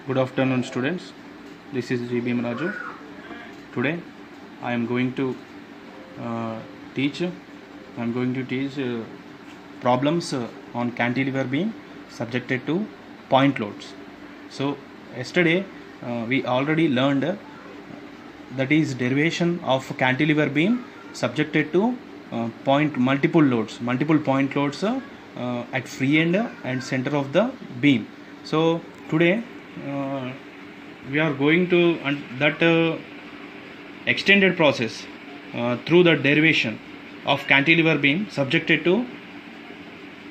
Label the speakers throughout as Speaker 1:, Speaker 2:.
Speaker 1: Good afternoon, students. This is G. B. Raju. Today, I am going to uh, teach. I am going to teach problems on cantilever beam subjected to point loads. So, yesterday we already learned that is derivation of cantilever beam subjected to multiple loads, multiple point loads at free end and center of the beam. So today we are going to that extended process through the derivation of cantilever beam subjected to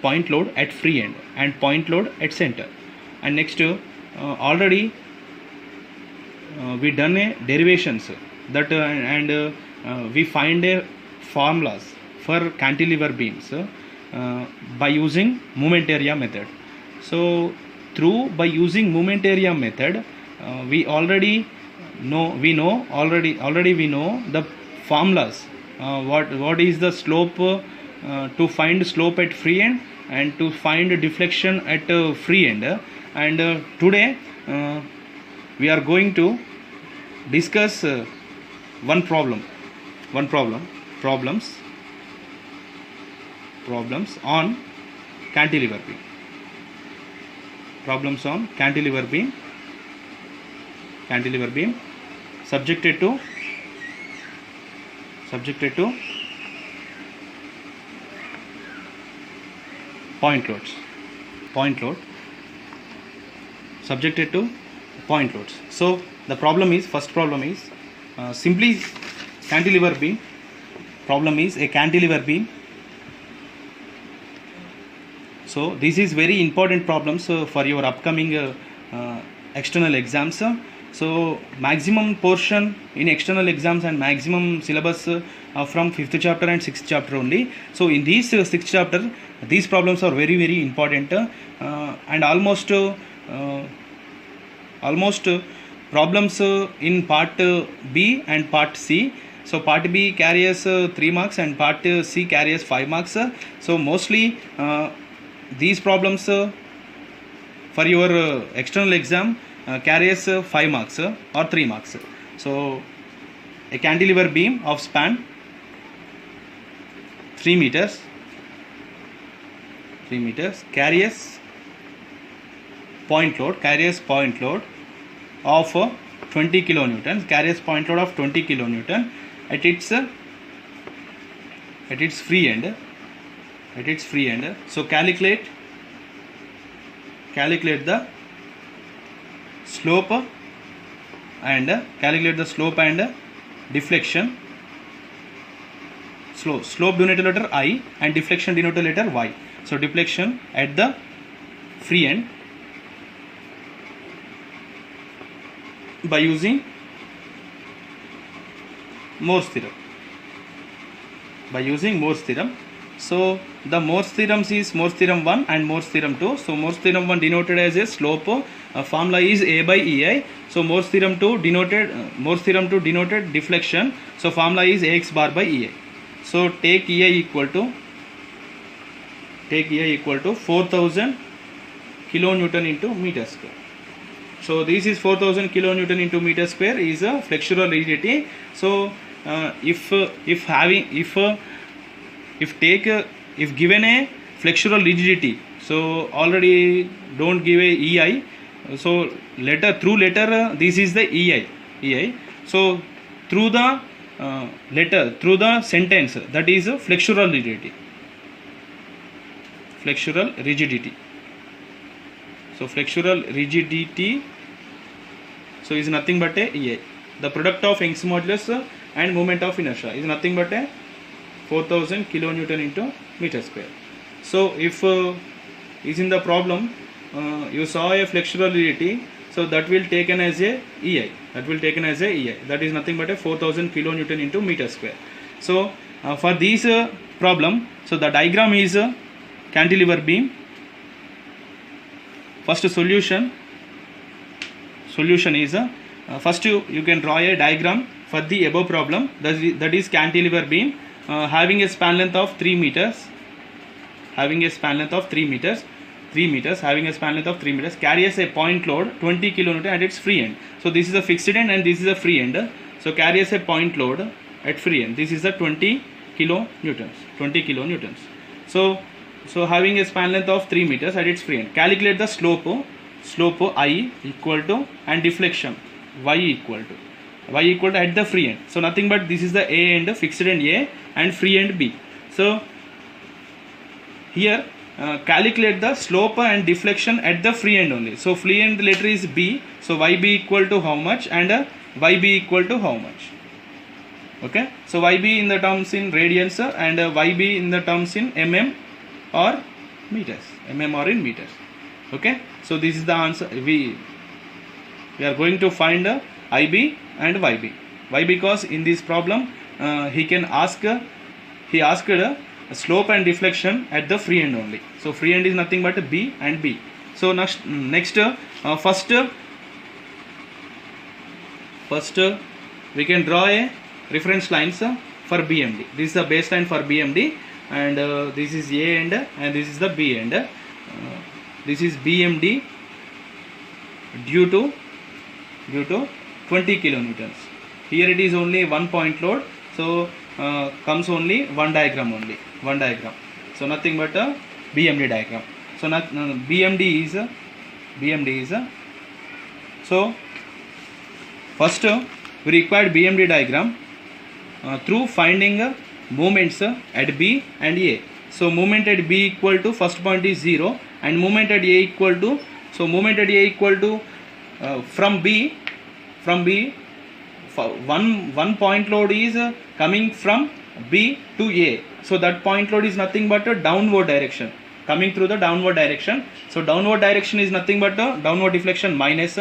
Speaker 1: point load at free end and point load at center. And next already we done a derivations that we find a formulas for cantilever beams by using moment area method. So by using moment area method we already know we know the formulas, what is the slope, to find slope at free end and to find deflection at free end. And today we are going to discuss problems on cantilever beam. Problems on cantilever beam subjected to point load subjected to point loads. So the first problem is simply cantilever beam. Problem is a cantilever beam. So this is very important problems for your upcoming external exams. So maximum portion in external exams and maximum syllabus from 5th chapter and 6th chapter only. So in these 6th chapter these problems are very very important, and almost problems in part B and part C. So part B carries 3 marks and part C carries 5 marks. So mostly these problems for your external exam carries 5 marks or 3 marks. So a cantilever beam of span 3 meters carries point load of 20 kilonewtons, at its free end. So calculate the slope and deflection. Slope denoted letter I and deflection denoted letter Y. So deflection at the free end by using Morse theorem. So the Morse theorems is Morse theorem 1 and Morse theorem 2. So Morse theorem 1 denoted as a slope. Formula is A by EI. So Morse theorem 2 denoted deflection. So formula is AX bar by EI. So take EI equal to 4000 kilonewton into meter square. So this is 4000 kilonewton into meter square is a flexural rigidity. So if given a flexural rigidity, so already don't give a EI. So through letter this is the EI. So through the sentence, that is a flexural rigidity. So flexural rigidity so is nothing but a EI. The product of Young's modulus and moment of inertia is nothing but a 4000 kilonewton into meter square. So if is in the problem you saw a flexural rigidity, so that will taken as a EI. That is nothing but a 4000 kilonewton into meter square. So for this problem, so the diagram is cantilever beam. First solution is first you can draw a diagram for the above problem, that is cantilever beam having a span length of 3 meters. 3 meters, having a span length of 3 meters, carries a point load 20 kilonewton at its free end. So this is a fixed end and this is a free end. So carries a point load at free end. This is the 20 kilonewtons. 20 kilonewtons. So having a span length of 3 meters at its free end. Calculate the slope I equal to and deflection y equal to at the free end. So nothing but this is the A end, fixed end A and free end B. So here calculate the slope and deflection at the free end only. So free end letter is B. So YB equal to how much and YB equal to how much. Okay. So YB in the terms in radians and YB in the terms in mm or meters. Mm or in meters. Okay. So this is the answer. We are going to find IB and YB. Why? Because in this problem he asked slope and deflection at the free end only. So free end is nothing but B and B. So next first we can draw a reference lines for BMD. This is the baseline for BMD and this is A end and this is the B end. This is BMD due to 20 kilonewtons. Here it is only one point load, so comes only one diagram. So nothing but a BMD diagram. So BMD is so first we required BMD diagram through finding moments at B and A. So moment at B equal to first point is 0 and moment at A equal to, so moment at A equal to from B one point load is coming from B to A. So that point load is nothing but a downward direction, coming through the downward direction. So downward direction is nothing but a downward deflection minus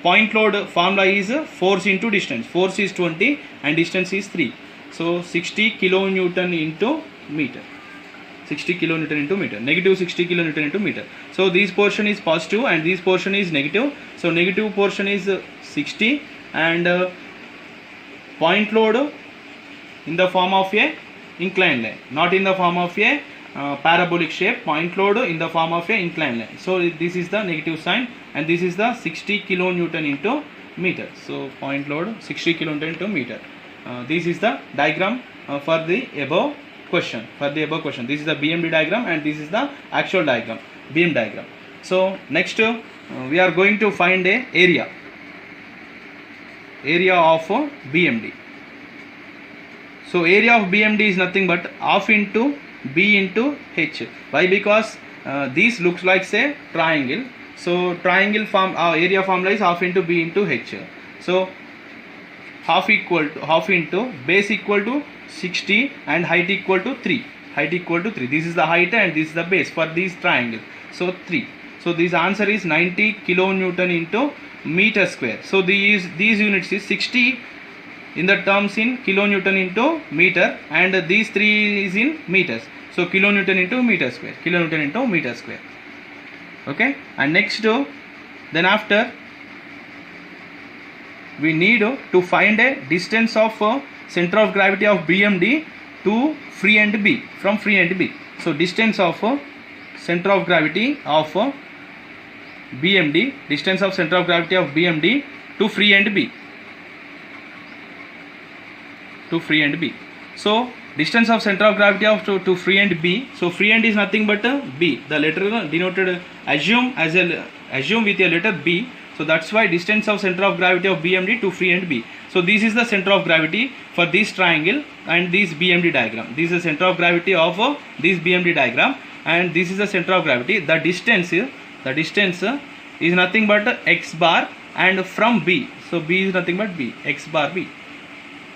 Speaker 1: point load formula is force into distance. Force is 20 and distance is 3. So 60 kilonewton into meter. 60 kilonewton into meter. Negative 60 kilonewton into meter. So this portion is positive and this portion is negative. So negative portion is 60 and point load in the form of a inclined line, not in the form of a parabolic shape. Point load in the form of a inclined line. So this is the negative sign and this is the 60 kilonewton into meter. So point load 60 kilonewton into meter. This is the diagram for the above question. This is the BMD diagram and this is the actual diagram, beam diagram. So next we are going to find a area of BMD. So area of BMD is nothing but half into B into H. Why? Because this looks like say triangle. So triangle form area formula is half into B into H. So half into base equal to 60 and height equal to 3. This is the height and this is the base for this triangle. So 3. So this answer is 90 kilonewton into meter square. So these units is 60 in the terms in kilonewton into meter and these 3 is in meters. So kilonewton into meter square. Okay. And next then after we need to find a distance of center of gravity of BMD to free end B, from free end B. So distance of center of gravity of BMD, distance of center of gravity of BMD to free end B. So distance of center of gravity of to free end B. So free end is nothing but B. The letter denoted assume with a letter B. So that's why distance of center of gravity of BMD to free end B. So this is the center of gravity for this triangle and this BMD diagram. This is the center of gravity of this BMD diagram and this is the center of gravity. The distance is nothing but x bar and from B. So B is nothing but B, x bar B.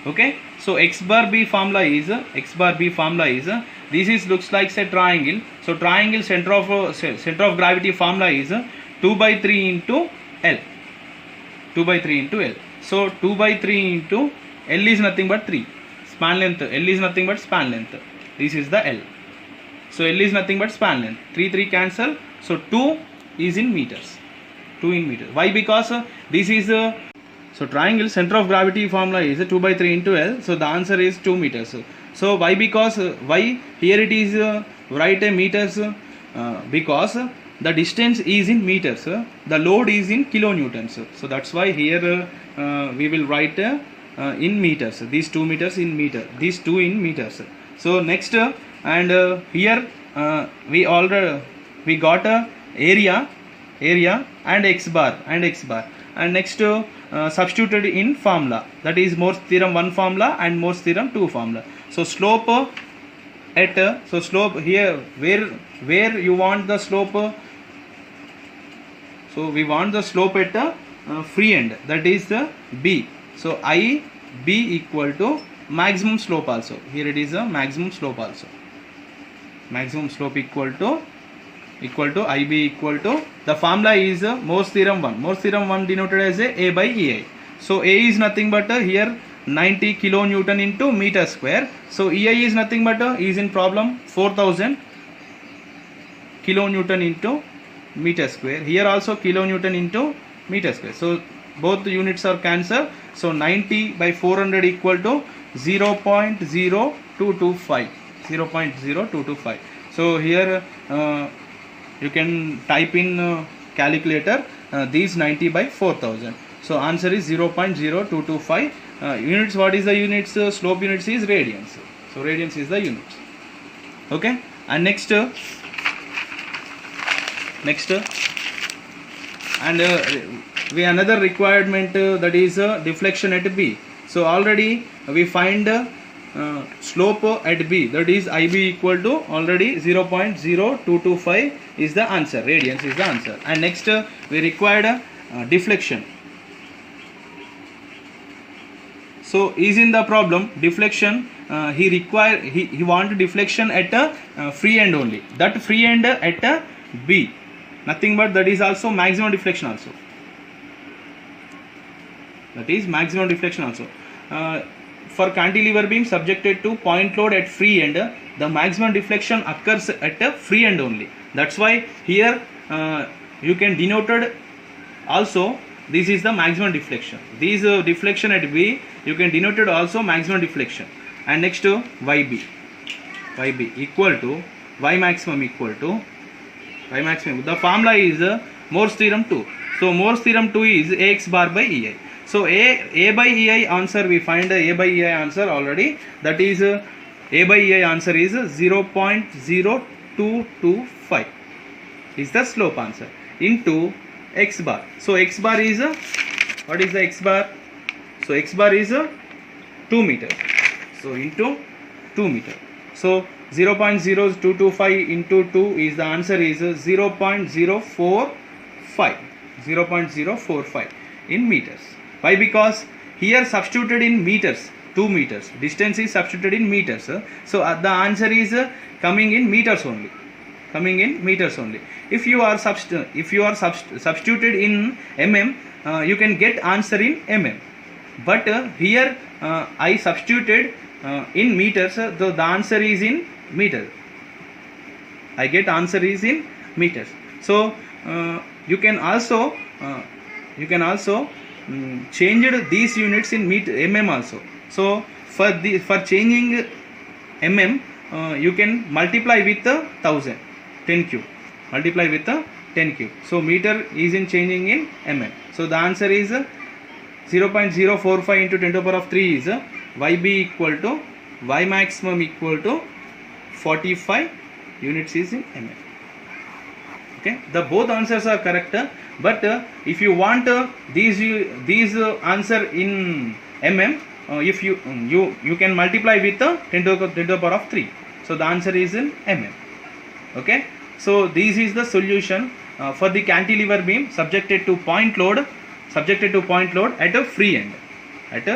Speaker 1: Okay. So x bar B formula is this is looks like a triangle. So triangle center of gravity formula is 2 by 3 into L. So 2 by 3 into L is nothing but 3. Span length. L is nothing but span length. This is the L. So L is nothing but span length. 3 cancel. So 2 is in meters. Why? Because this is so triangle center of gravity formula is 2 by 3 into L. So the answer is 2 meters. So why? Because why here it is write a meters because the distance is in meters, the load is in kilonewtons. So that's why here we will write in meters, these 2 meters in meter, these 2 in meters. So next here we got area and x bar, and next substituted in formula, that is Morse theorem 1 formula and Morse theorem 2 formula. So slope at so slope here, where you want the slope, so we want the slope at free end, that is the b. So I b equal to maximum slope also, here it is a maximum slope also, maximum slope equal to IB equal to, the formula is Morse theorem 1. Morse theorem 1 denoted as A by EI. So A is nothing but here 90 kilonewton into meter square. So EI is nothing but is in problem 4000 kilonewton into meter square. Here also kilonewton into meter square. So both the units are cancelled. So 90 by 400 equal to 0.0225. 0.0225. So here you can type in calculator these 90 by 4000. So answer is 0.0225 units. What is the units? Slope units is radians. So radians is the units. Okay. And next and we another requirement that is deflection at B. So already we find slope at B, that is IB equal to already 0.0225 is the answer, radians is the answer. And next we required deflection. So is in the problem deflection, he want deflection at a free end only, that free end at a B, nothing but that is also maximum deflection also, that is maximum deflection also. For cantilever beam subjected to point load at free end, the maximum deflection occurs at a free end only. That's why here you can denoted also, this is the maximum deflection. This deflection at B you can denoted also maximum deflection. And next to YB equal to Y maximum equal to Y maximum. The formula is Morse theorem 2. So Morse theorem 2 is AX bar by EI. So A by EI answer, we find A by EI answer already, that is A by EI answer is 0.0225 is the slope answer into x bar. So x bar is what is the x bar? So x bar is 2 meter. So into 2 meter. So 0.0225 into 2 is the answer is 0.045 in meters. Why? Because here substituted in meters, 2 meters, distance is substituted in meters. So the answer is coming in meters only, If you are substituted in mm, you can get answer in mm. But here I substituted in meters, the answer is in meters. I get answer is in meters. So you can also change these units in mm also. So for changing mm, you can multiply with 1000, 10 cube, multiply with 10 cube. So meter is in changing in mm. So the answer is 0.045 into 10 to the power of 3 is YB equal to Y maximum equal to 45 units is in mm. Okay, the both answers are correct, but if you want these answer in mm, if you can multiply with 10 to the power of 3. So the answer is in mm. Okay, so this is the solution for the cantilever beam subjected to point load at a free end,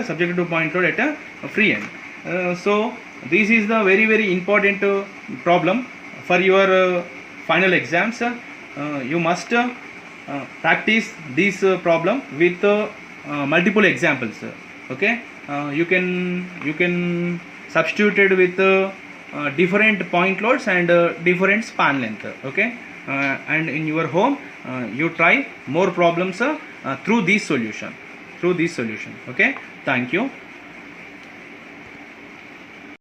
Speaker 1: subjected to point load at a free end. So this is the very important problem for your final exams. You must practice this problem with multiple examples. Okay, you can substitute it with different point loads and different span length. Okay, and in your home you try more problems through this solution. Okay, thank you.